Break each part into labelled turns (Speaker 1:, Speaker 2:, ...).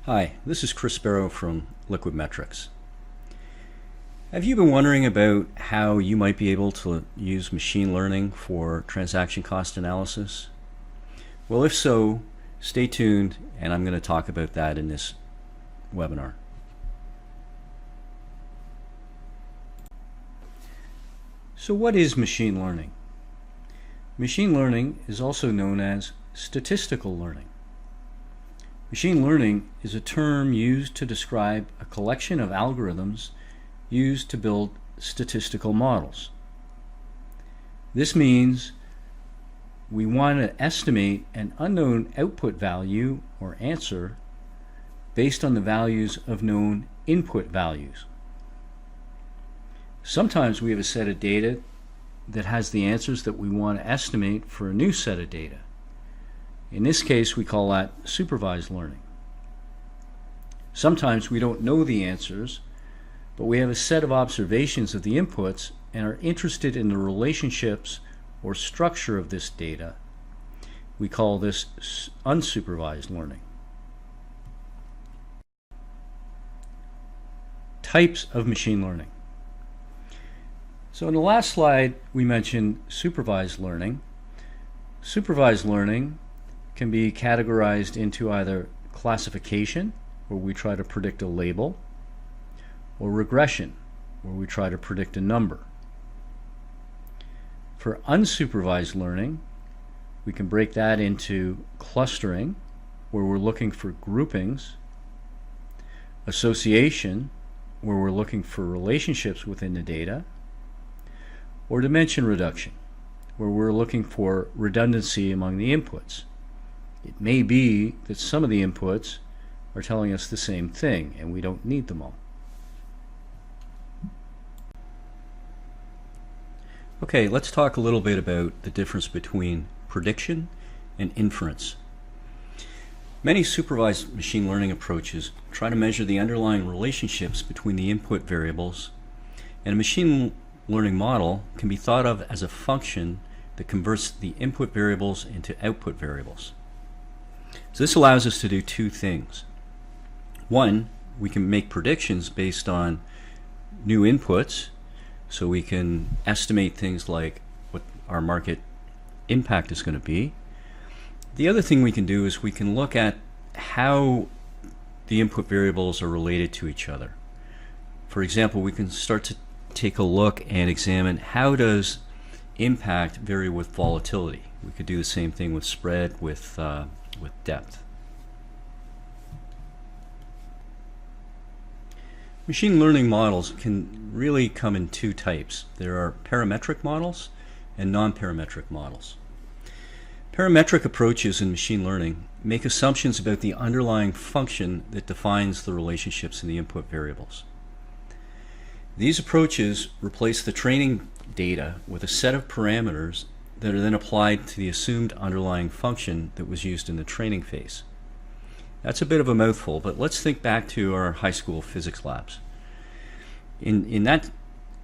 Speaker 1: Hi, this is Chris Sparrow from Liquid Metrics. Have you been wondering about how you might be able to use machine learning for transaction cost analysis? Well, if so, stay tuned, and I'm going to talk about that in this webinar. So what is machine learning? Machine learning is also known as statistical learning. Machine learning is a term used to describe a collection of algorithms used to build statistical models. This means we want to estimate an unknown output value or answer based on the values of known input values. Sometimes we have a set of data that has the answers that we want to estimate for a new set of data. In this case, we call that supervised learning. Sometimes we don't know the answers, but we have a set of observations of the inputs and are interested in the relationships or structure of this data. We call this unsupervised learning. Types of machine learning. So in the last slide, we mentioned supervised learning. Supervised learning can be categorized into either classification, where we try to predict a label, or regression, where we try to predict a number. For unsupervised learning, we can break that into clustering, where we're looking for groupings, association, where we're looking for relationships within the data, or dimension reduction, where we're looking for redundancy among the inputs. It may be that some of the inputs are telling us the same thing and we don't need them all. Okay, let's talk a little bit about the difference between prediction and inference. Many supervised machine learning approaches try to measure the underlying relationships between the input variables, and a machine learning model can be thought of as a function that converts the input variables into output variables. So this allows us to do two things. One, we can make predictions based on new inputs, so we can estimate things like what our market impact is going to be. The other thing we can do is we can look at how the input variables are related to each other. For example, we can start to take a look and examine how does impact vary with volatility. We could do the same thing with spread, with depth. Machine learning models can really come in two types. There are parametric models and non-parametric models. Parametric approaches in machine learning make assumptions about the underlying function that defines the relationships in the input variables. These approaches replace the training data with a set of parameters that are then applied to the assumed underlying function that was used in the training phase. That's a bit of a mouthful, but let's think back to our high school physics labs. In that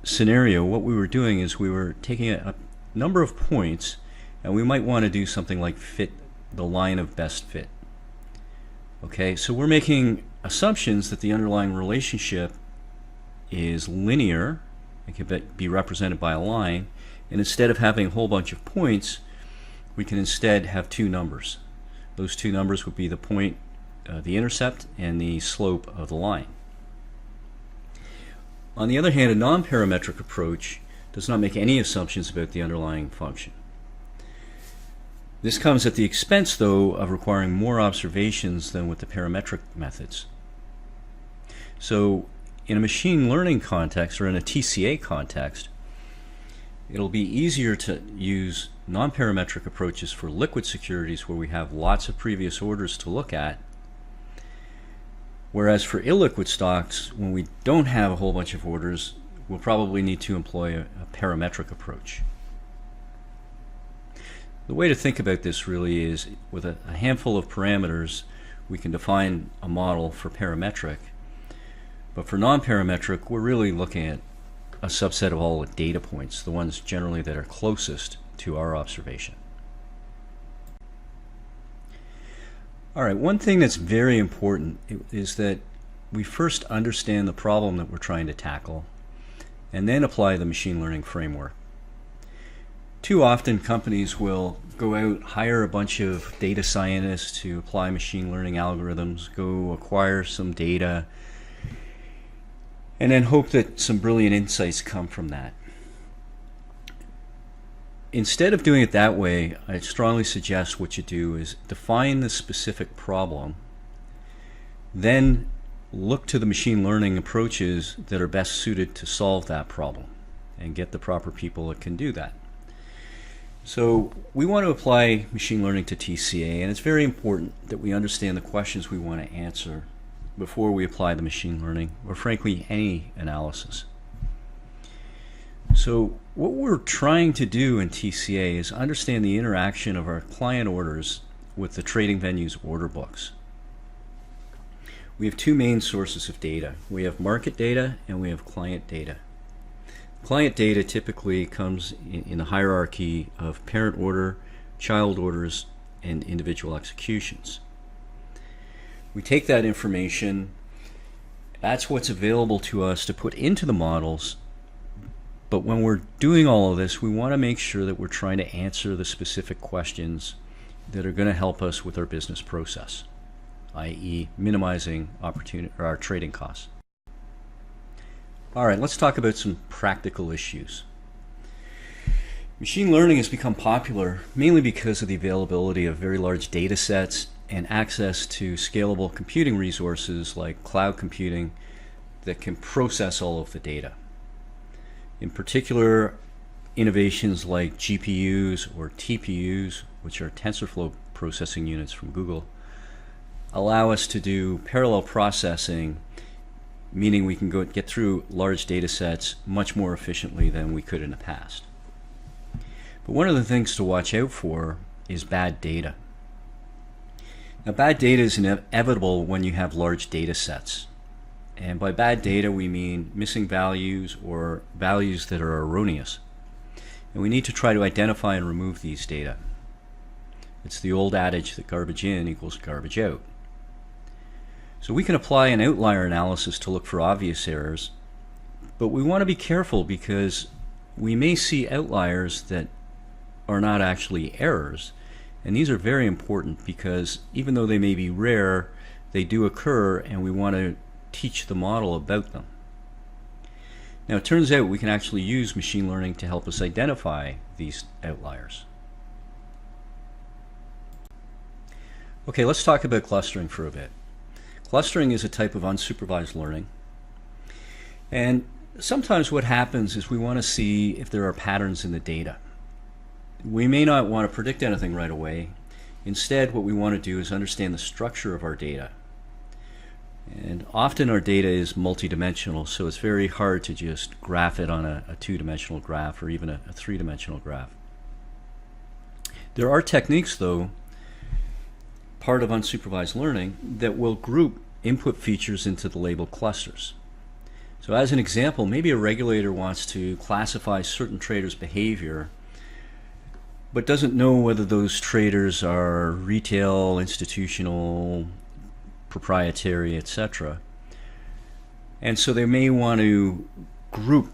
Speaker 1: scenario, what we were doing is we were taking a number of points, and we might want to do something like fit the line of best fit. Okay, so we're making assumptions that the underlying relationship is linear. It can be represented by a line, and instead of having a whole bunch of points, we can instead have two numbers. Those two numbers would be the point, the intercept, and the slope of the line. On the other hand, a non-parametric approach does not make any assumptions about the underlying function. This comes at the expense, though, of requiring more observations than with the parametric methods. So in a machine learning context, or in a TCA context, it'll be easier to use non-parametric approaches for liquid securities where we have lots of previous orders to look at, whereas for illiquid stocks, when we don't have a whole bunch of orders, we'll probably need to employ a parametric approach. The way to think about this really is with a handful of parameters, we can define a model for parametric. But for non-parametric, we're really looking at a subset of all the data points, the ones generally that are closest to our observation. All right, one thing that's very important is that we first understand the problem that we're trying to tackle and then apply the machine learning framework. Too often companies will go out, hire a bunch of data scientists to apply machine learning algorithms, go acquire some data, and then hope that some brilliant insights come from that. Instead of doing it that way, I strongly suggest what you do is define the specific problem, then look to the machine learning approaches that are best suited to solve that problem and get the proper people that can do that. So we want to apply machine learning to TCA, and it's very important that we understand the questions we want to answer before we apply the machine learning, or frankly any analysis. So what we're trying to do in TCA is understand the interaction of our client orders with the trading venue's order books. We have two main sources of data. We have market data and we have client data. Client data typically comes in the hierarchy of parent order, child orders, and individual executions. We take that information, that's what's available to us to put into the models, but when we're doing all of this, we want to make sure that we're trying to answer the specific questions that are going to help us with our business process, i.e. minimizing our trading costs. All right, let's talk about some practical issues. Machine learning has become popular mainly because of the availability of very large data sets and access to scalable computing resources like cloud computing that can process all of the data. In particular, innovations like GPUs or TPUs, which are TensorFlow processing units from Google, allow us to do parallel processing, meaning we can get through large data sets much more efficiently than we could in the past. But one of the things to watch out for is bad data. Now, bad data is inevitable when you have large data sets. And by bad data, we mean missing values or values that are erroneous. And we need to try to identify and remove these data. It's the old adage that garbage in equals garbage out. So we can apply an outlier analysis to look for obvious errors, but we want to be careful because we may see outliers that are not actually errors. And these are very important because even though they may be rare, they do occur, and we want to teach the model about them. Now, it turns out we can actually use machine learning to help us identify these outliers. Okay, let's talk about clustering for a bit. Clustering is a type of unsupervised learning, and sometimes what happens is we want to see if there are patterns in the data. We may not want to predict anything right away. Instead, what we want to do is understand the structure of our data. And often our data is multidimensional, so it's very hard to just graph it on a two-dimensional graph or even a three-dimensional graph. There are techniques, though, part of unsupervised learning, that will group input features into the labeled clusters. So as an example, maybe a regulator wants to classify certain traders' behavior but doesn't know whether those traders are retail, institutional, proprietary, etc. And so they may want to group,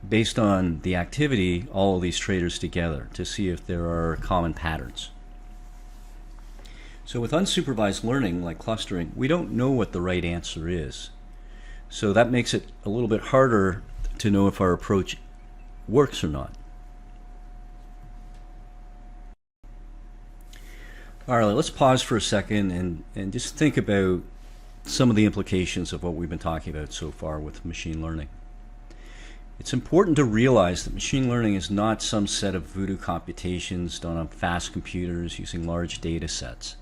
Speaker 1: based on the activity, all of these traders together to see if there are common patterns. So with unsupervised learning, like clustering, we don't know what the right answer is. So that makes it a little bit harder to know if our approach works or not. All right, let's pause for a second and just think about some of the implications of what we've been talking about so far with machine learning. It's important to realize that machine learning is not some set of voodoo computations done on fast computers using large data sets.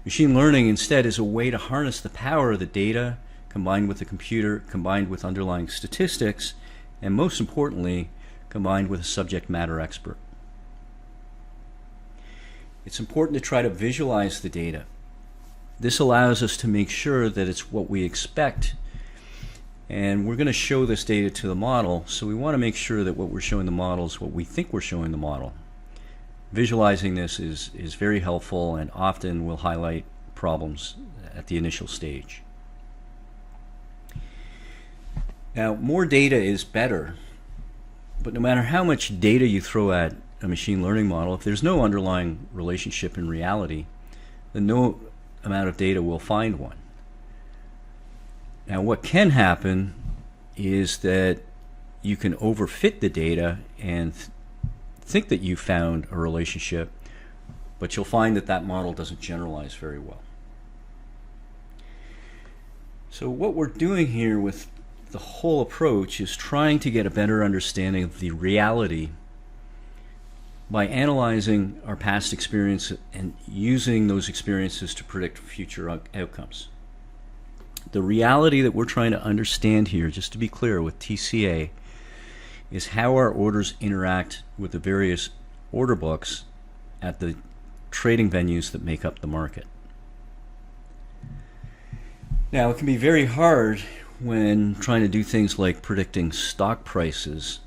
Speaker 1: Machine learning instead is a way to harness the power of the data combined with the computer, combined with underlying statistics, and most importantly, combined with a subject matter expert. It's important to try to visualize the data. This allows us to make sure that it's what we expect, and we're going to show this data to the model, so we want to make sure that what we're showing the model is what we think we're showing the model. Visualizing this is very helpful and often will highlight problems at the initial stage. Now, more data is better, but no matter how much data you throw at a machine learning model, if there's no underlying relationship in reality, then no amount of data will find one. Now, what can happen is that you can overfit the data and think that you found a relationship, but you'll find that that model doesn't generalize very well. So what we're doing here with the whole approach is trying to get a better understanding of the reality by analyzing our past experience and using those experiences to predict future outcomes. The reality that we're trying to understand here, just to be clear with TCA, is how our orders interact with the various order books at the trading venues that make up the market. Now, it can be very hard when trying to do things like predicting stock prices.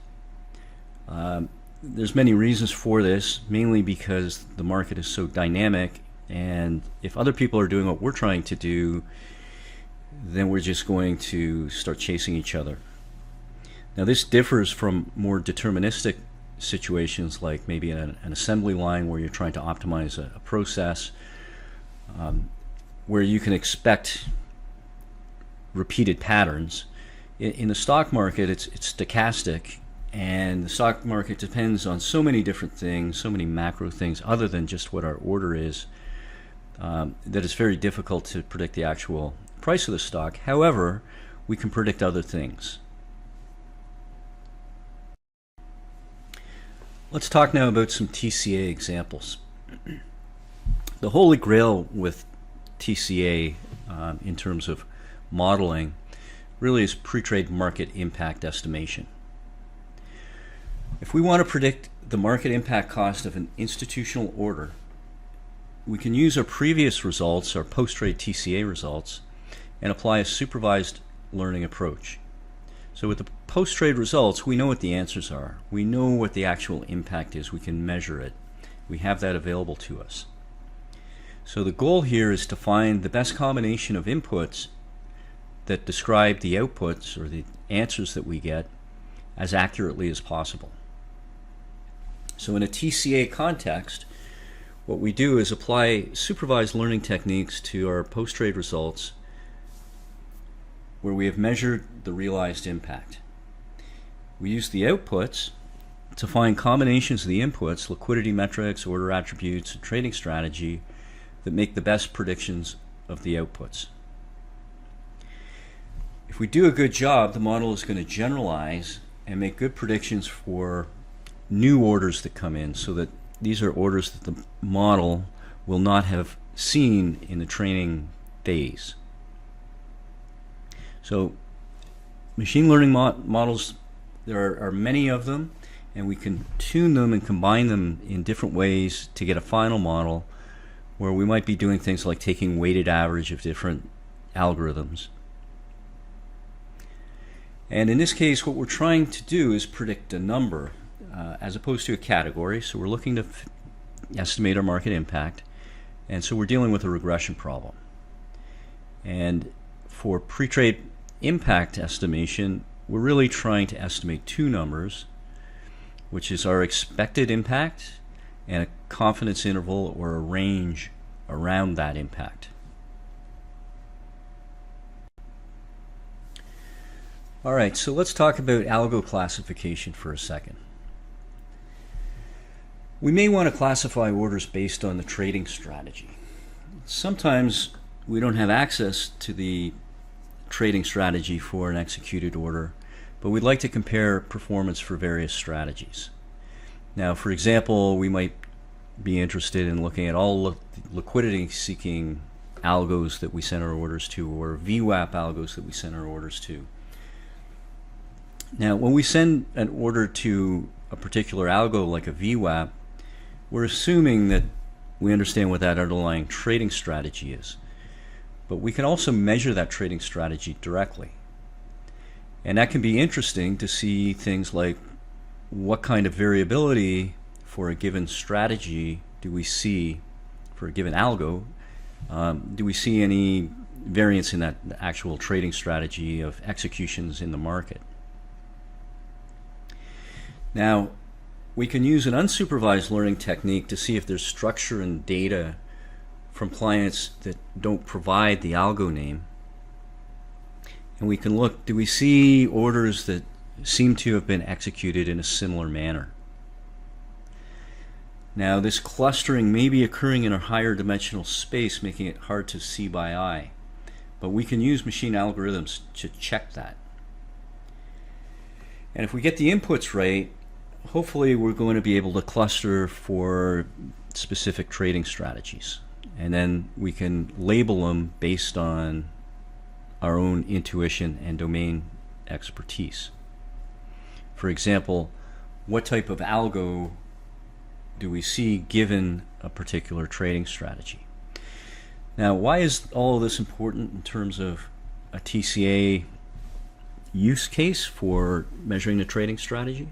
Speaker 1: There's many reasons for this, mainly because the market is so dynamic, and if other people are doing what we're trying to do, then we're just going to start chasing each other. Now, this differs from more deterministic situations like maybe an assembly line where you're trying to optimize a process, where you can expect repeated patterns. In the stock market, it's stochastic, and the stock market depends on so many different things, so many macro things other than just what our order is, that it's very difficult to predict the actual price of the stock. However, we can predict other things. Let's talk now about some TCA examples. The holy grail with TCA in terms of modeling really is pre-trade market impact estimation. If we want to predict the market impact cost of an institutional order, we can use our previous results, our post-trade TCA results, and apply a supervised learning approach. So with the post-trade results, we know what the answers are. We know what the actual impact is. We can measure it. We have that available to us. So the goal here is to find the best combination of inputs that describe the outputs or the answers that we get as accurately as possible. So in a TCA context, what we do is apply supervised learning techniques to our post-trade results where we have measured the realized impact. We use the outputs to find combinations of the inputs, liquidity metrics, order attributes, and trading strategy that make the best predictions of the outputs. If we do a good job, the model is going to generalize and make good predictions for new orders that come in, so that these are orders that the model will not have seen in the training phase. So machine learning models, there are many of them, and we can tune them and combine them in different ways to get a final model where we might be doing things like taking weighted average of different algorithms. And in this case, what we're trying to do is predict a number as opposed to a category. So we're looking to estimate our market impact, and so we're dealing with a regression problem. And for pre-trade impact estimation, we're really trying to estimate two numbers, which is our expected impact and a confidence interval or a range around that impact. All right, so let's talk about algo classification for a second. We may want to classify orders based on the trading strategy. Sometimes we don't have access to the trading strategy for an executed order, but we'd like to compare performance for various strategies. Now, for example, we might be interested in looking at all liquidity-seeking algos that we send our orders to, or VWAP algos that we send our orders to. Now, when we send an order to a particular algo like a VWAP, we're assuming that we understand what that underlying trading strategy is. But we can also measure that trading strategy directly. And that can be interesting to see things like what kind of variability for a given strategy do we see, for a given algo, do we see any variance in that actual trading strategy of executions in the market? Now, we can use an unsupervised learning technique to see if there's structure and data from clients that don't provide the algo name. And we can look, do we see orders that seem to have been executed in a similar manner? Now, this clustering may be occurring in a higher dimensional space, making it hard to see by eye. But we can use machine algorithms to check that. And if we get the inputs right, hopefully we're going to be able to cluster for specific trading strategies. And then we can label them based on our own intuition and domain expertise. For example, what type of algo do we see given a particular trading strategy? Now, why is all of this important in terms of a TCA use case for measuring the trading strategy?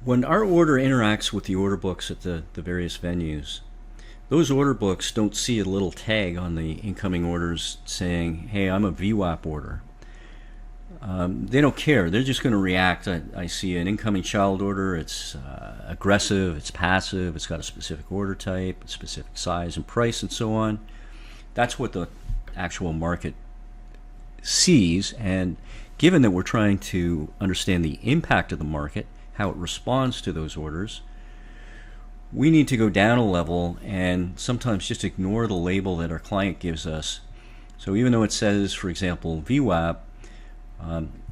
Speaker 1: When our order interacts with the order books at the various venues, those order books don't see a little tag on the incoming orders saying, hey, I'm a VWAP order. They don't care. They're just going to react. I see an incoming child order. It's aggressive, it's passive, it's got a specific order type, a specific size and price, and so on. That's what the actual market sees. And given that we're trying to understand the impact of the market, how it responds to those orders, we need to go down a level and sometimes just ignore the label that our client gives us. So even though it says, for example, VWAP,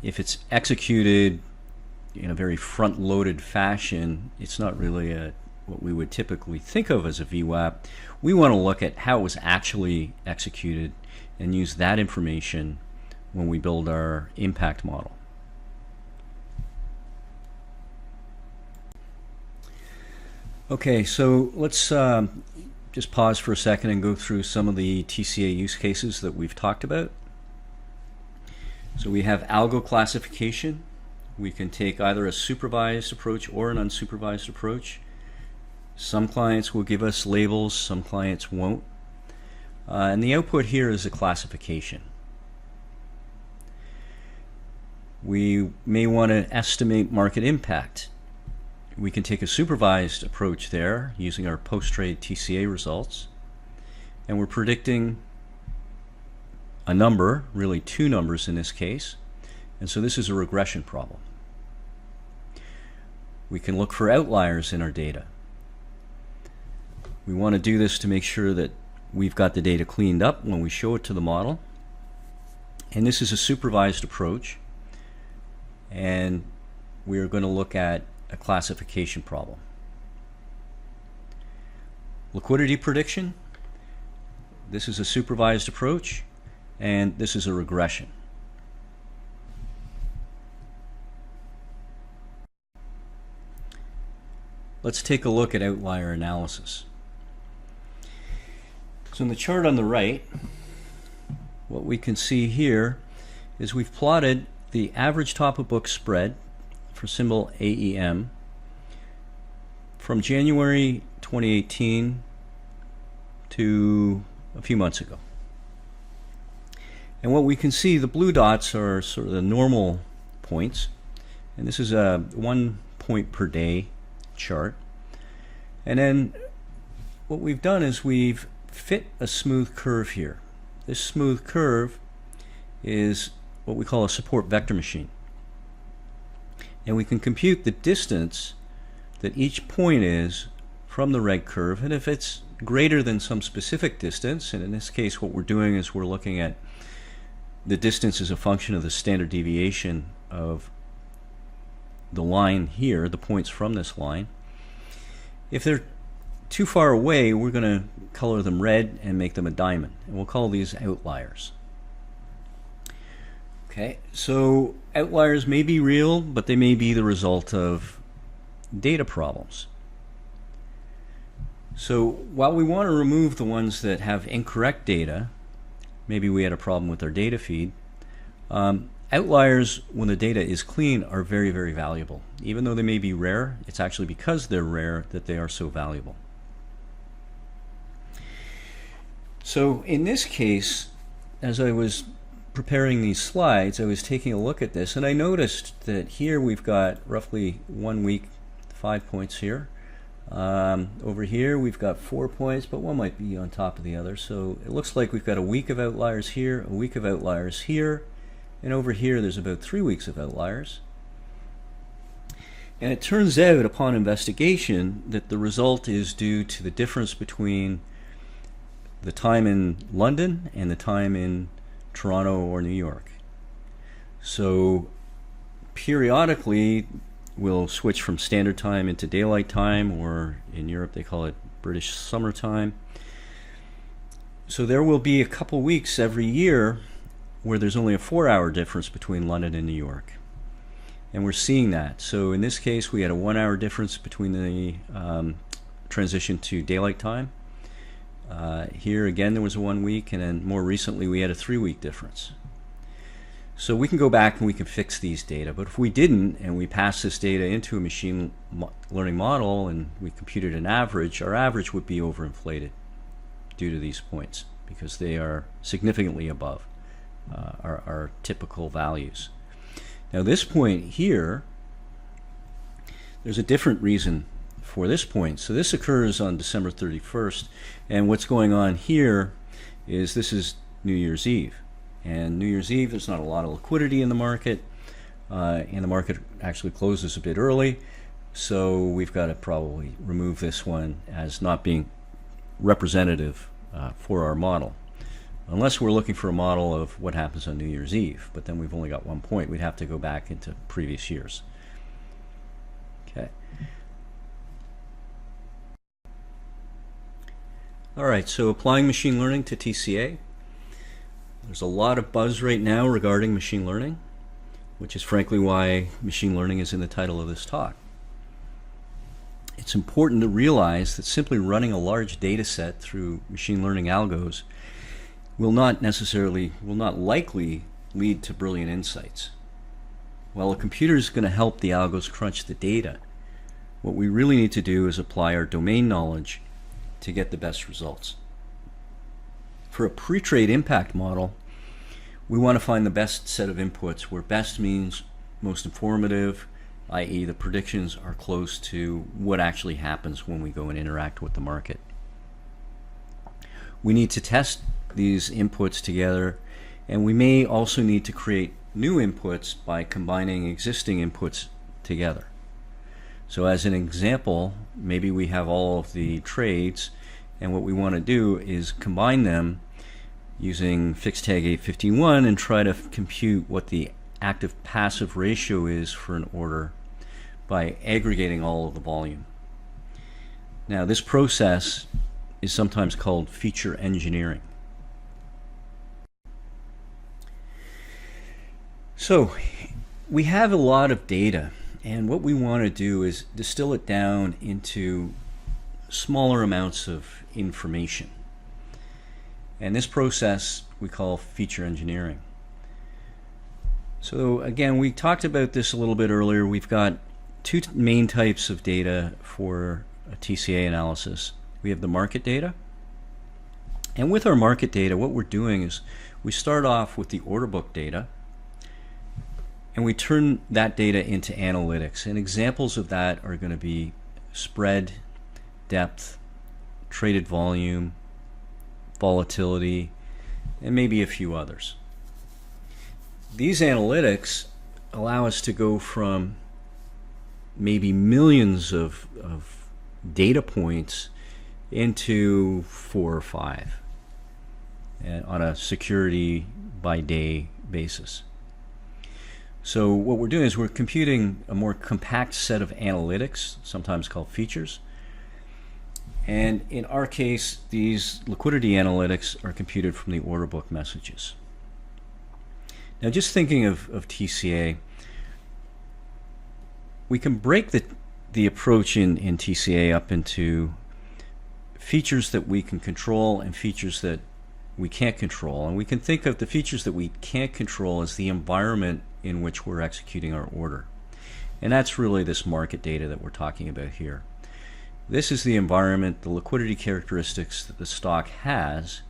Speaker 1: if it's executed in a very front-loaded fashion, it's not really what we would typically think of as a VWAP. We want to look at how it was actually executed and use that information when we build our impact model. Okay, so let's just pause for a second and go through some of the TCA use cases that we've talked about. So we have algo classification. We can take either a supervised approach or an unsupervised approach. Some clients will give us labels, some clients won't. And the output here is a classification. We may want to estimate market impact. We can take a supervised approach there using our post-trade TCA results. And we're predicting a number, really two numbers in this case. And so this is a regression problem. We can look for outliers in our data. We want to do this to make sure that we've got the data cleaned up when we show it to the model. And this is a supervised approach. And we are going to look at a classification problem. Liquidity prediction. This is a supervised approach, and this is a regression. Let's take a look at outlier analysis. So in the chart on the right, what we can see here is we've plotted the average top of book spread for symbol AEM from January 2018 to a few months ago. And what we can see, the blue dots are sort of the normal points, and this is a 1 point per day chart. And then what we've done is we've fit a smooth curve here. This smooth curve is what we call a support vector machine. And we can compute the distance that each point is from the red curve, and if it's greater than some specific distance, and in this case what we're doing is we're looking at the distance as a function of the standard deviation of the line here, the points from this line. If they're too far away, we're going to color them red and make them a diamond, and we'll call these outliers. Okay, so outliers may be real, but they may be the result of data problems. So while we want to remove the ones that have incorrect data, maybe we had a problem with our data feed, Outliers, when the data is clean, are very, very valuable. Even though they may be rare, it's actually because they're rare that they are so valuable. So in this case, as I was preparing these slides, I was taking a look at this, and I noticed that here we've got roughly 1 week, 5 points here. Over here we've got 4 points, but one might be on top of the other. So it looks like we've got a week of outliers here, a week of outliers here, and over here there's about 3 weeks of outliers. And it turns out, upon investigation, that the result is due to the difference between the time in London and the time in Toronto or New York. So periodically we'll switch from standard time into daylight time, or in Europe they call it British summertime. So there will be a couple weeks every year where there's only a 4-hour difference between London and New York. And we're seeing that. So in this case we had a 1-hour difference between the transition to daylight time. Here again there was a 1 week, and then more recently we had a 3-week difference. So we can go back and we can fix these data, but if we didn't and we passed this data into a machine learning model and we computed an average, our average would be overinflated due to these points because they are significantly above our typical values. Now this point here, there's a different reason for this point. So this occurs on December 31st, and what's going on here is this is New Year's Eve. And New Year's Eve, there's not a lot of liquidity in the market, and the market actually closes a bit early, so we've got to probably remove this one as not being representative for our model. Unless we're looking for a model of what happens on New Year's Eve, but then we've only got 1 point. We'd have to go back into previous years. Okay. All right, so applying machine learning to TCA. There's a lot of buzz right now regarding machine learning, which is frankly why machine learning is in the title of this talk. It's important to realize that simply running a large data set through machine learning algos will not likely lead to brilliant insights. While a computer is going to help the algos crunch the data, what we really need to do is apply our domain knowledge to get the best results. For a pre-trade impact model, we want to find the best set of inputs, where best means most informative, i.e. the predictions are close to what actually happens when we go and interact with the market. We need to test these inputs together, and we may also need to create new inputs by combining existing inputs together. So as an example, maybe we have all of the trades, and what we want to do is combine them using fixed tag 851 and try to compute what the active passive ratio is for an order by aggregating all of the volume. Now this process is sometimes called feature engineering. So we have a lot of data, and what we want to do is distill it down into smaller amounts of information. And this process we call feature engineering. So again, we talked about this a little bit earlier. We've got two main types of data for a TCA analysis. We have the market data. And with our market data, what we're doing is we start off with the order book data, and we turn that data into analytics. And examples of that are going to be spread, depth, traded volume, volatility, and maybe a few others. These analytics allow us to go from maybe millions of data points into 4 or 5 on a security by day basis. So what we're doing is we're computing a more compact set of analytics, sometimes called features. And in our case, these liquidity analytics are computed from the order book messages. Now just thinking of TCA, we can break the approach in TCA up into features that we can control and features that we can't control. And we can think of the features that we can't control as the environment in which we're executing our order. And that's really this market data that we're talking about here. This is the environment, the liquidity characteristics that the stock has,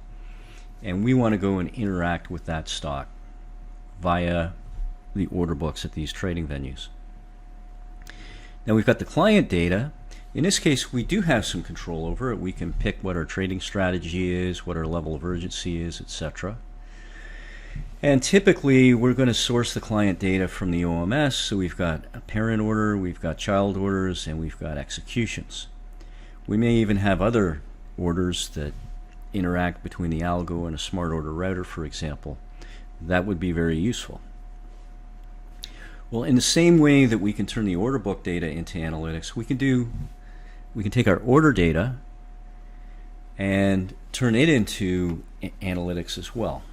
Speaker 1: and we want to go and interact with that stock via the order books at these trading venues. Now we've got the client data. In this case, we do have some control over it. We can pick what our trading strategy is, what our level of urgency is, etc. And typically, we're going to source the client data from the OMS. So we've got a parent order, we've got child orders, and we've got executions. We may even have other orders that interact between the algo and a smart order router, for example. That would be very useful. Well, in the same way that we can turn the order book data into analytics, we can take our order data and turn it into analytics as well.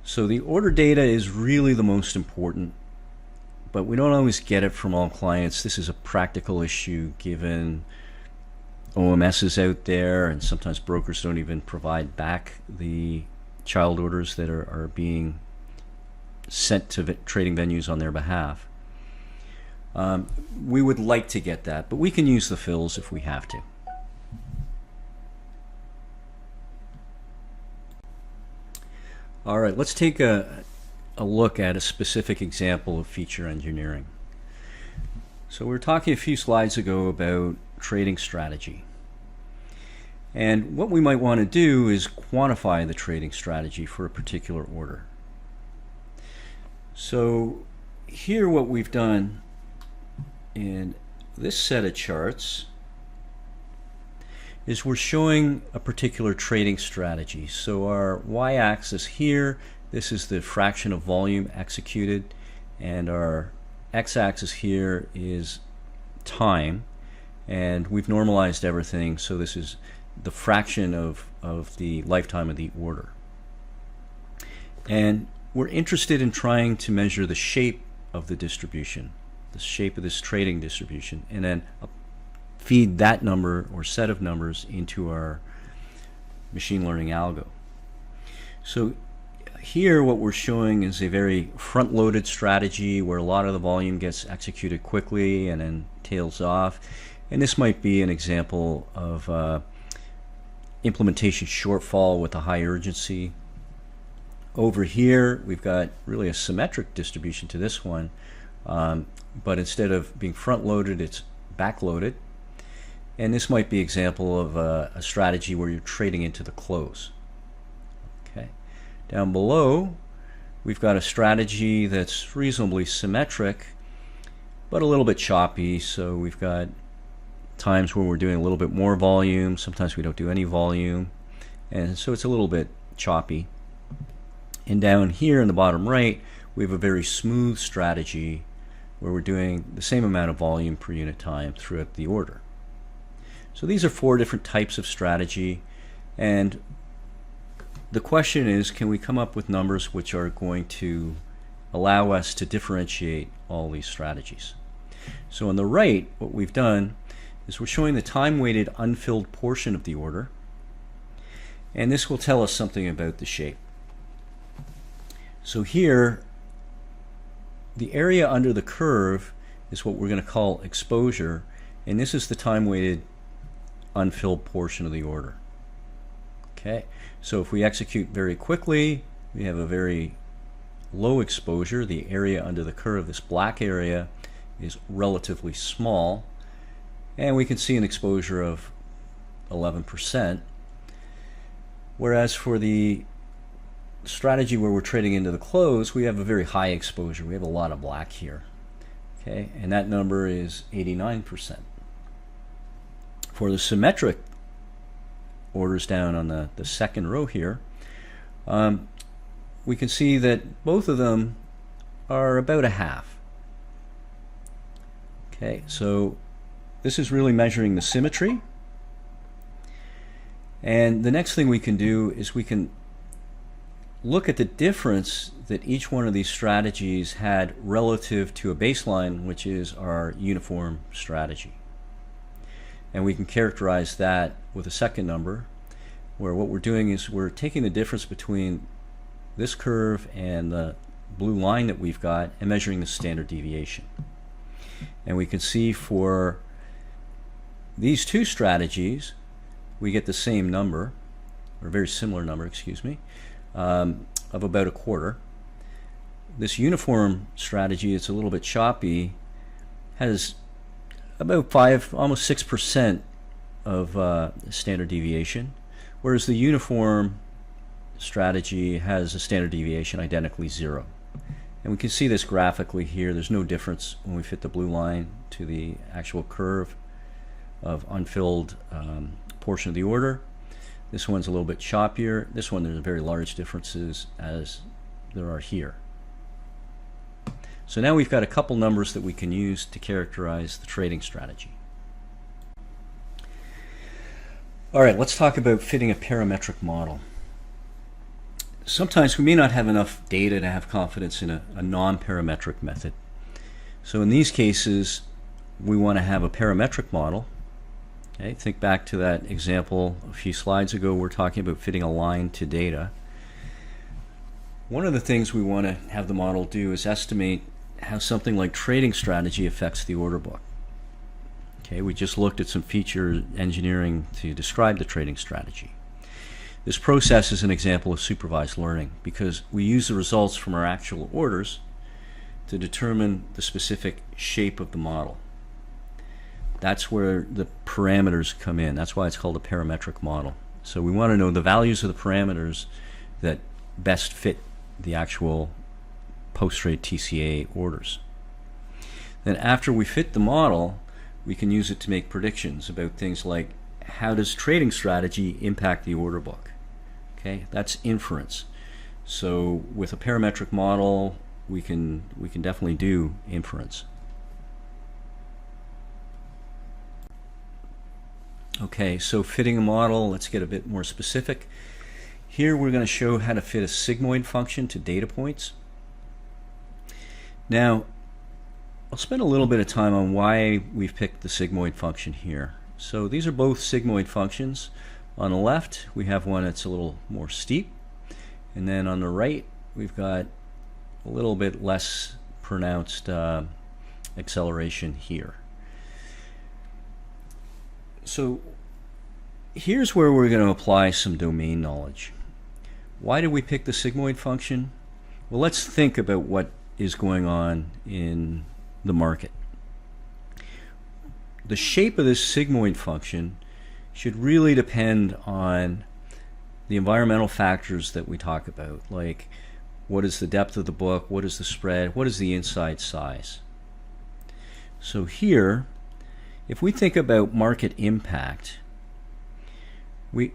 Speaker 1: So the order data is really the most important, but we don't always get it from all clients. This is a practical issue given OMSs out there, and sometimes brokers don't even provide back the child orders that are being sent to trading venues on their behalf. We would like to get that, but we can use the fills if we have to. All right, let's take a look at a specific example of feature engineering. So we were talking a few slides ago about trading strategy. And what we might want to do is quantify the trading strategy for a particular order. So here what we've done in this set of charts is we're showing a particular trading strategy. So our y-axis here, this is the fraction of volume executed, and our x-axis here is time, and we've normalized everything, so this is the fraction of the lifetime of the order. And we're interested in trying to measure the shape of the distribution, the shape of this trading distribution, and then feed that number or set of numbers into our machine learning algo. So here what we're showing is a very front-loaded strategy where a lot of the volume gets executed quickly and then tails off. And this might be an example of implementation shortfall with a high urgency. Over here we've got really a symmetric distribution to this one, but instead of being front-loaded, it's back-loaded. And this might be an example of a strategy where you're trading into the close. Okay. Down below, we've got a strategy that's reasonably symmetric, but a little bit choppy. So we've got times where we're doing a little bit more volume, sometimes we don't do any volume, and so it's a little bit choppy. And down here in the bottom right, we have a very smooth strategy where we're doing the same amount of volume per unit time throughout the order. So these are 4 different types of strategy, and the question is, can we come up with numbers which are going to allow us to differentiate all these strategies? So on the right, what we've done is we're showing the time-weighted unfilled portion of the order, and this will tell us something about the shape. So here, the area under the curve is what we're going to call exposure, and this is the time-weighted unfilled portion of the order. Okay, so if we execute very quickly, we have a very low exposure. The area under the curve, this black area, is relatively small, and we can see an exposure of 11%. Whereas for the strategy where we're trading into the close, we have a very high exposure. We have a lot of black here. Okay, and that number is 89%. For the symmetric orders down on the second row here, we can see that both of them are about a half. Okay, so this is really measuring the symmetry. And the next thing we can do is we can look at the difference that each one of these strategies had relative to a baseline, which is our uniform strategy. And we can characterize that with a second number. where what we're doing is we're taking the difference between this curve and the blue line that we've got and measuring the standard deviation. And we can see for these two strategies we get the same number, or a very similar number, excuse me, of about 1/4. This uniform strategy, it's a little bit choppy, has about 5, almost 6% of standard deviation, whereas the uniform strategy has a standard deviation identically 0. And we can see this graphically here. There's no difference when we fit the blue line to the actual curve of unfilled portion of the order. This one's a little bit choppier. This one, there's very large differences as there are here. So now we've got a couple numbers that we can use to characterize the trading strategy. All right, let's talk about fitting a parametric model. Sometimes we may not have enough data to have confidence in a non-parametric method. So in these cases, we want to have a parametric model. Okay, think back to that example a few slides ago. We're talking about fitting a line to data. One of the things we want to have the model do is estimate how something like trading strategy affects the order book. Okay, we just looked at some feature engineering to describe the trading strategy. This process is an example of supervised learning because we use the results from our actual orders to determine the specific shape of the model. That's where the parameters come in. That's why it's called a parametric model. So we want to know the values of the parameters that best fit the actual post-trade TCA orders. Then after we fit the model, we can use it to make predictions about things like how does trading strategy impact the order book. Okay, that's inference. So with a parametric model, we can definitely do inference. Okay, so fitting a model, let's get a bit more specific. Here we're going to show how to fit a sigmoid function to data points. Now, I'll spend a little bit of time on why we've picked the sigmoid function here. So these are both sigmoid functions. On the left, we have one that's a little more steep, and then on the right, we've got a little bit less pronounced acceleration here. So here's where we're going to apply some domain knowledge. Why did we pick the sigmoid function? Well, let's think about what is going on in the market. The shape of this sigmoid function should really depend on the environmental factors that we talk about, like what is the depth of the book, what is the spread, what is the inside size. So here, if we think about market impact, we're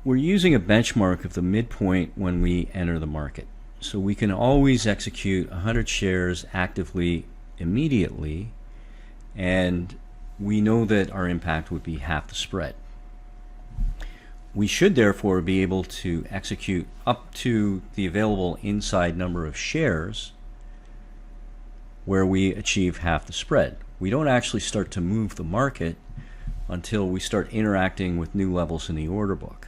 Speaker 1: using a benchmark of the midpoint when we enter the market. So we can always execute 100 shares actively immediately, and we know that our impact would be half the spread. We should therefore be able to execute up to the available inside number of shares where we achieve half the spread. We don't actually start to move the market until we start interacting with new levels in the order book.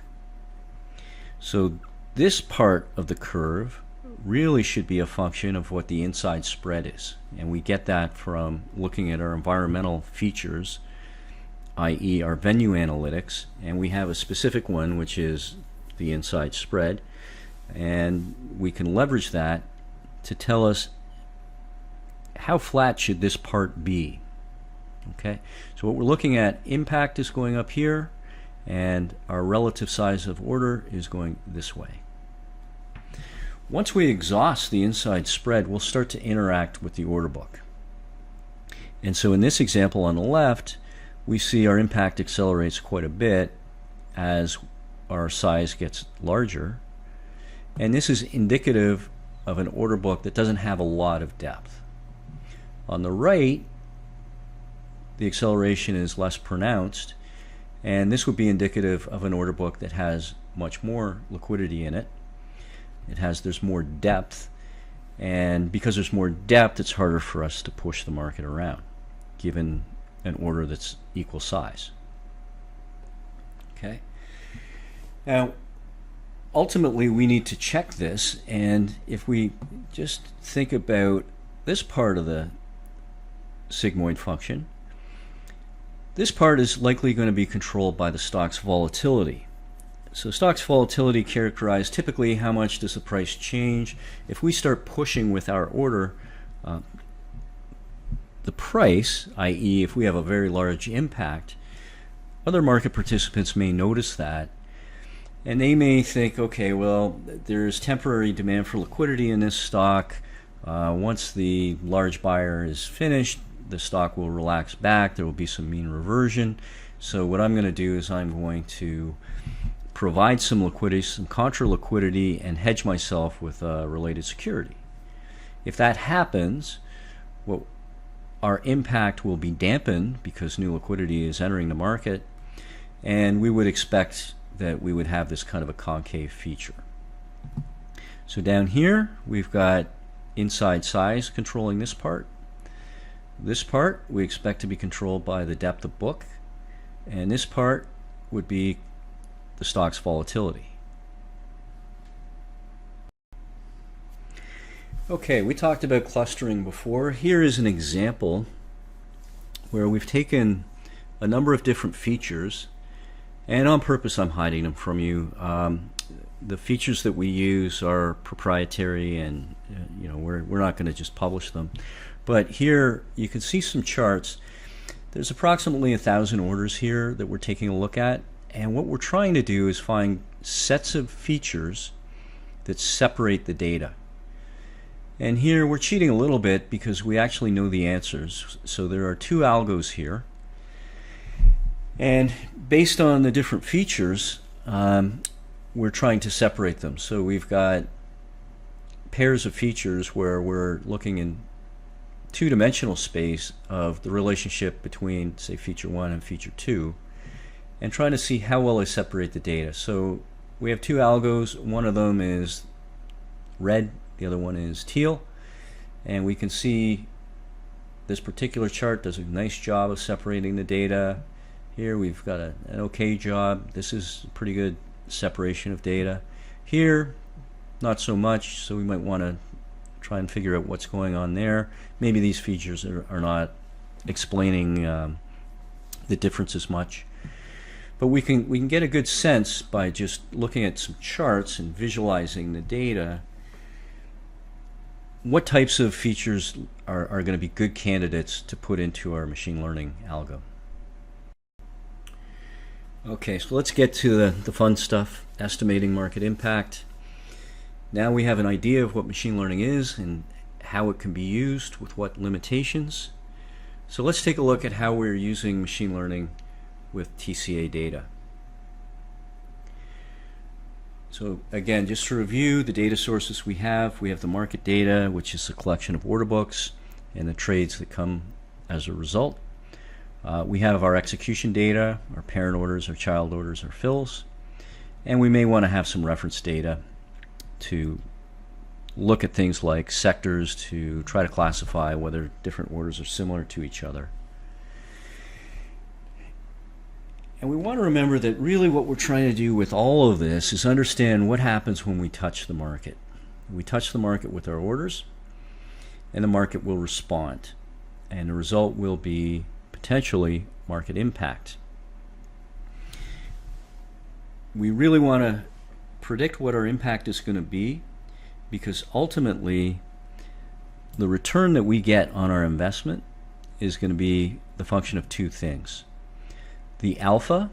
Speaker 1: So this part of the curve really should be a function of what the inside spread is, and we get that from looking at our environmental features, i.e. our venue analytics, and we have a specific one which is the inside spread, and we can leverage that to tell us how flat should this part be. Okay, so what we're looking at, impact is going up here, and our relative size of order is going this way. Once we exhaust the inside spread, we'll start to interact with the order book. And so in this example on the left, we see our impact accelerates quite a bit as our size gets larger. And this is indicative of an order book that doesn't have a lot of depth. On the right, the acceleration is less pronounced, and this would be indicative of an order book that has much more liquidity in it. There's more depth, and because there's more depth, it's harder for us to push the market around, given an order that's equal size. Okay. Now, ultimately, we need to check this, and if we just think about this part of the sigmoid function, this part is likely going to be controlled by the stock's volatility. So stock's volatility characterizes typically how much does the price change. If we start pushing with our order, the price, i.e. if we have a very large impact, other market participants may notice that, and they may think, okay, well, there's temporary demand for liquidity in this stock. Once the large buyer is finished, the stock will relax back. There will be some mean reversion. So what I'm going to do is I'm going to provide some liquidity, some contra liquidity, and hedge myself with a related security. If that happens, what our impact will be dampened because new liquidity is entering the market, and we would expect that we would have this kind of a concave feature. So down here we've got inside size controlling this part. This part we expect to be controlled by the depth of book, and this part would be the stock's volatility. Okay, we talked about clustering before. Here is an example where we've taken a number of different features, and on purpose I'm hiding them from you. The features that we use are proprietary, and we're not going to just publish them. But here you can see some charts. There's approximately 1,000 orders here that we're taking a look at, and what we're trying to do is find sets of features that separate the data. And here we're cheating a little bit because we actually know the answers. So there are two algos here, and based on the different features, we're trying to separate them. So we've got pairs of features where we're looking in two-dimensional space of the relationship between, say, feature 1 and feature 2, and trying to see how well they separate the data. So we have two algos. One of them is red, the other one is teal, and we can see this particular chart does a nice job of separating the data. Here we've got an okay job. This is a pretty good separation of data. Here, not so much, so we might want to try and figure out what's going on there. Maybe these features are not explaining the differences much. But we can get a good sense by just looking at some charts and visualizing the data what types of features are going to be good candidates to put into our machine learning algo. Okay, so let's get to the fun stuff, estimating market impact. Now we have an idea of what machine learning is and how it can be used with what limitations. So let's take a look at how we're using machine learning with TCA data. So again, just to review the data sources we have the market data, which is a collection of order books and the trades that come as a result. We have our execution data, our parent orders, our child orders, our fills, and we may want to have some reference data to look at things like sectors to try to classify whether different orders are similar to each other. And we want to remember that really what we're trying to do with all of this is understand what happens when we touch the market. We touch the market with our orders, and the market will respond. And the result will be potentially market impact. We really want to predict what our impact is going to be, because ultimately the return that we get on our investment is going to be the function of two things. The alpha,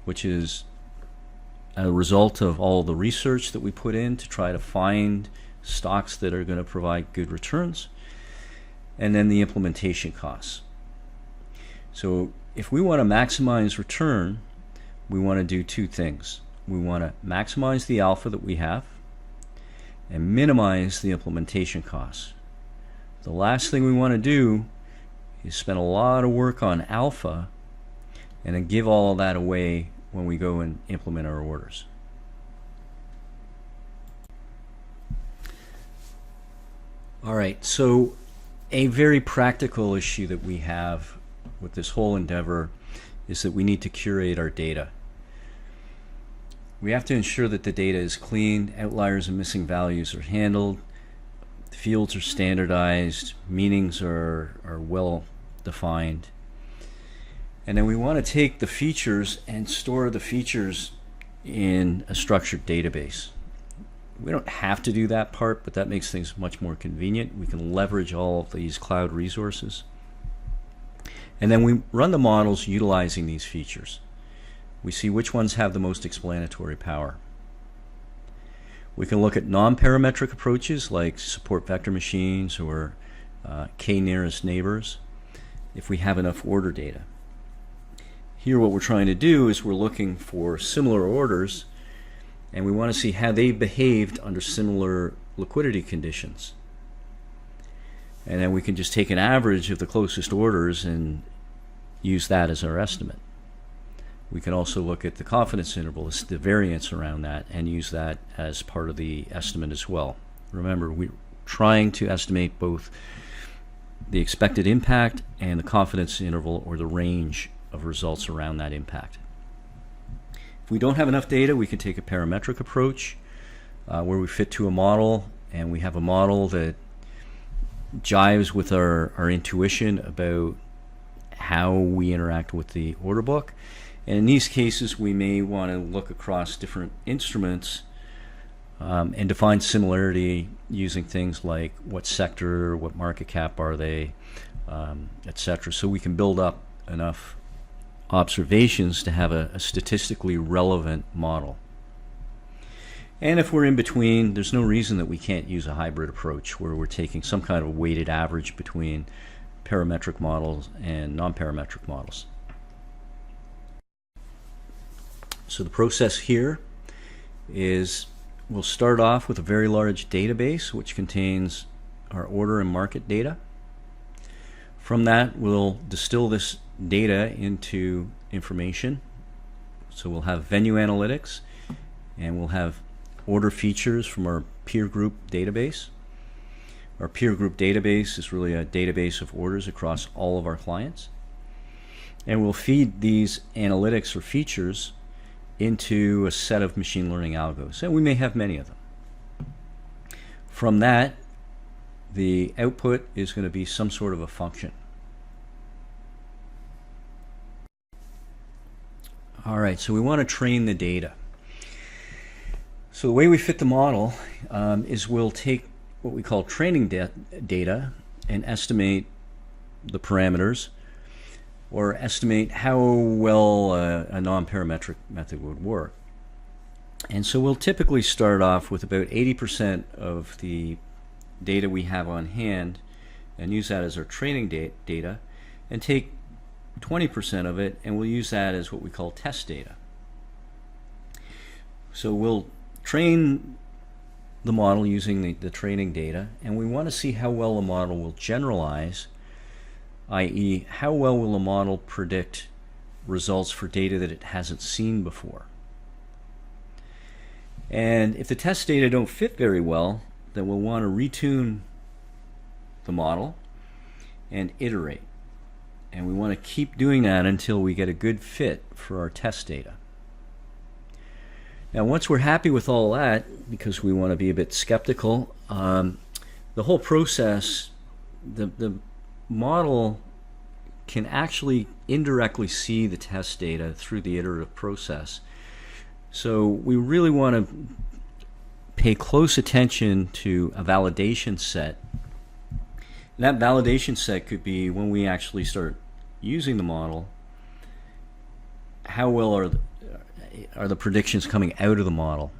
Speaker 1: which is a result of all the research that we put in to try to find stocks that are going to provide good returns, and then the implementation costs. So if we want to maximize return, we want to do two things. We want to maximize the alpha that we have and minimize the implementation costs. The last thing we want to do is spend a lot of work on alpha and then give all of that away when we go and implement our orders. All right, so a very practical issue that we have with this whole endeavor is that we need to curate our data. We have to ensure that the data is clean, outliers and missing values are handled, fields are standardized, meanings are well defined. And then we want to take the features and store the features in a structured database. We don't have to do that part, but that makes things much more convenient. We can leverage all of these cloud resources. And then we run the models utilizing these features. We see which ones have the most explanatory power. We can look at non-parametric approaches like support vector machines or k-nearest neighbors if we have enough order data. Here what we're trying to do is we're looking for similar orders, and we want to see how they behaved under similar liquidity conditions. And then we can just take an average of the closest orders and use that as our estimate. We can also look at the confidence interval, the variance around that, and use that as part of the estimate as well. Remember, we're trying to estimate both the expected impact and the confidence interval, or the range of results around that impact. If we don't have enough data, we can take a parametric approach where we fit to a model, and we have a model that jives with our intuition about how we interact with the order book. And in these cases, we may want to look across different instruments and define similarity using things like what sector, what market cap are they, etc. So we can build up enough observations to have a statistically relevant model. And if we're in between, there's no reason that we can't use a hybrid approach where we're taking some kind of weighted average between parametric models and non-parametric models. So the process here is we'll start off with a very large database which contains our order and market data. From that, we'll distill this data into information. So we'll have venue analytics, and we'll have order features from our peer group database. Our peer group database is really a database of orders across all of our clients. And we'll feed these analytics or features into a set of machine learning algos, and we may have many of them. From that, the output is going to be some sort of a function. All right, so we want to train the data. So the way we fit the model is we'll take what we call training data and estimate the parameters, or estimate how well a non-parametric method would work. And so we'll typically start off with about 80% of the data we have on hand and use that as our training data, and take 20% of it and we'll use that as what we call test data. So we'll train the model using the training data, and we want to see how well the model will generalize, i.e., how well will a model predict results for data that it hasn't seen before. And if the test data don't fit very well, then we'll want to retune the model and iterate. And we want to keep doing that until we get a good fit for our test data. Now, once we're happy with all that, because we want to be a bit skeptical, the whole process, the model can actually indirectly see the test data through the iterative process. So we really want to pay close attention to a validation set. And that validation set could be when we actually start using the model, how well are the predictions coming out of the model.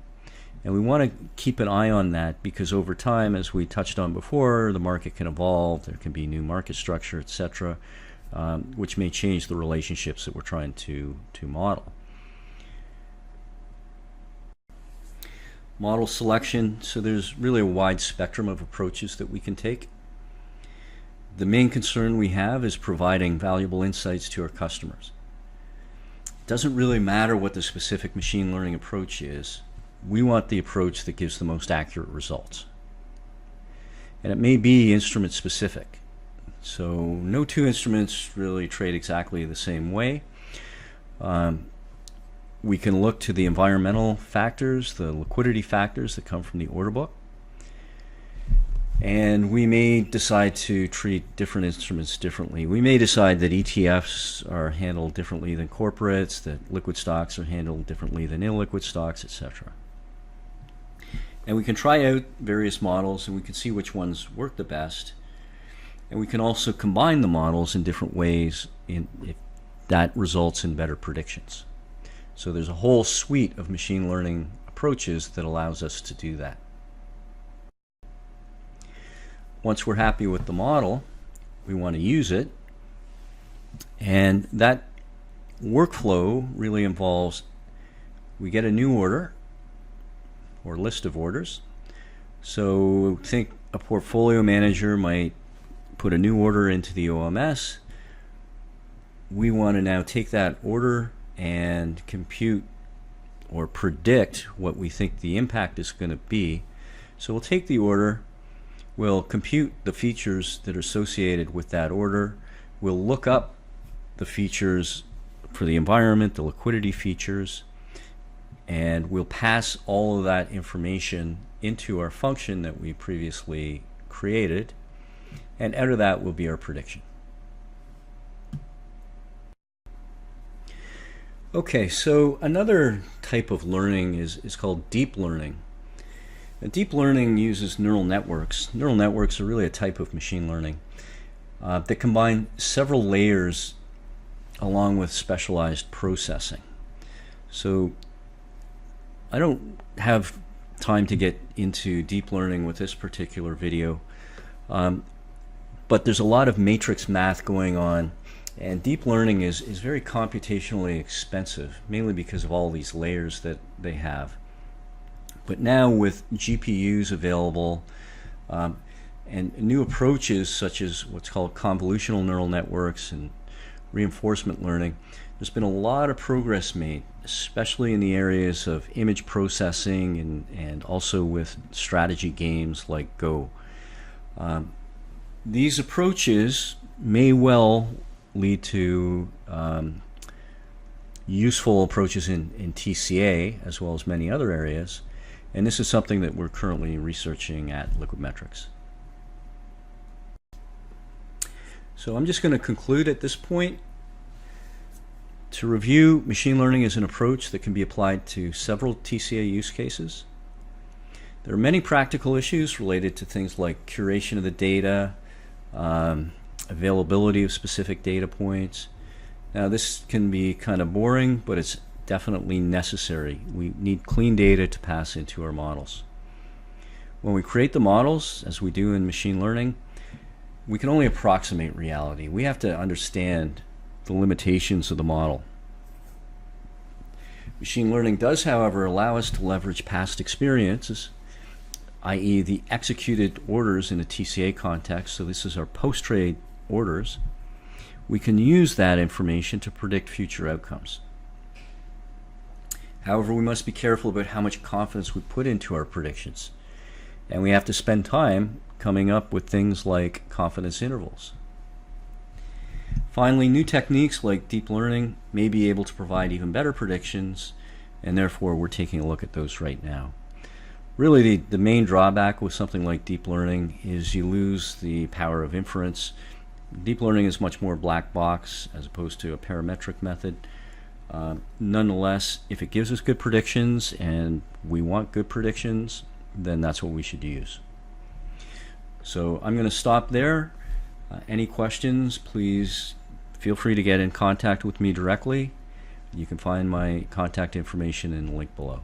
Speaker 1: And we want to keep an eye on that, because over time, as we touched on before, the market can evolve, there can be new market structure, etc., which may change the relationships that we're trying to model. Model selection, so there's really a wide spectrum of approaches that we can take. The main concern we have is providing valuable insights to our customers. It doesn't really matter what the specific machine learning approach is. We want the approach that gives the most accurate results. And it may be instrument specific. So no two instruments really trade exactly the same way. we can look to the environmental factors, the liquidity factors that come from the order book. And we may decide to treat different instruments differently. We may decide that ETFs are handled differently than corporates, that liquid stocks are handled differently than illiquid stocks, etc. And we can try out various models and we can see which ones work the best. And we can also combine the models in different ways if that results in better predictions. So there's a whole suite of machine learning approaches that allows us to do that. Once we're happy with the model, we want to use it. And that workflow really involves, we get a new order or list of orders. So think a portfolio manager might put a new order into the OMS. We want to now take that order and compute or predict what we think the impact is going to be. So we'll take the order, we'll compute the features that are associated with that order, we'll look up the features for the environment, the liquidity features, and we'll pass all of that information into our function that we previously created, and out of that will be our prediction. Okay, so another type of learning is called deep learning. Now, deep learning uses neural networks. Neural networks are really a type of machine learning that combine several layers along with specialized processing. So I don't have time to get into deep learning with this particular video, but there's a lot of matrix math going on, and deep learning is very computationally expensive, mainly because of all these layers that they have. But now with GPUs available and new approaches such as what's called convolutional neural networks and reinforcement learning, there's been a lot of progress made, especially in the areas of image processing and also with strategy games like Go. These approaches may well lead to useful approaches in TCA as well as many other areas, and this is something that we're currently researching at LiquidMetrics. So I'm just going to conclude at this point. To review, machine learning is an approach that can be applied to several TCA use cases. There are many practical issues related to things like curation of the data, availability of specific data points. Now this can be kind of boring, but it's definitely necessary. We need clean data to pass into our models. When we create the models, as we do in machine learning, we can only approximate reality. We have to understand the limitations of the model. Machine learning does, however, allow us to leverage past experiences, i.e. the executed orders in a TCA context. So this is our post-trade orders. We can use that information to predict future outcomes. However, we must be careful about how much confidence we put into our predictions. And we have to spend time coming up with things like confidence intervals. Finally, new techniques like deep learning may be able to provide even better predictions, and therefore we're taking a look at those right now. Really, the main drawback with something like deep learning is you lose the power of inference. Deep learning is much more black box as opposed to a parametric method. Nonetheless, if it gives us good predictions and we want good predictions, then that's what we should use. So I'm going to stop there. Any questions, please feel free to get in contact with me directly. You can find my contact information in the link below.